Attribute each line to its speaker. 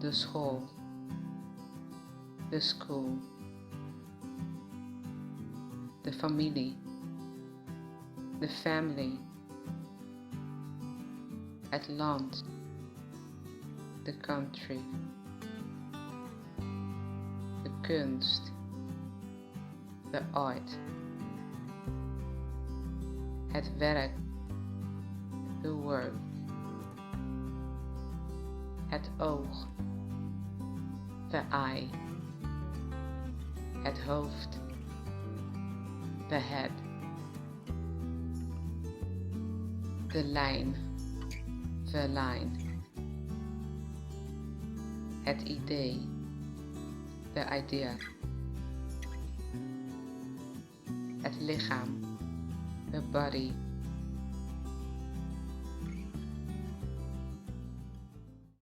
Speaker 1: de school, de school, de familie, de family, het land, the country, de kunst, de art, het werk, the work, het oog, the eye, het hoofd, the head, de lijn, the line, het idee, the idea, het lichaam, the body,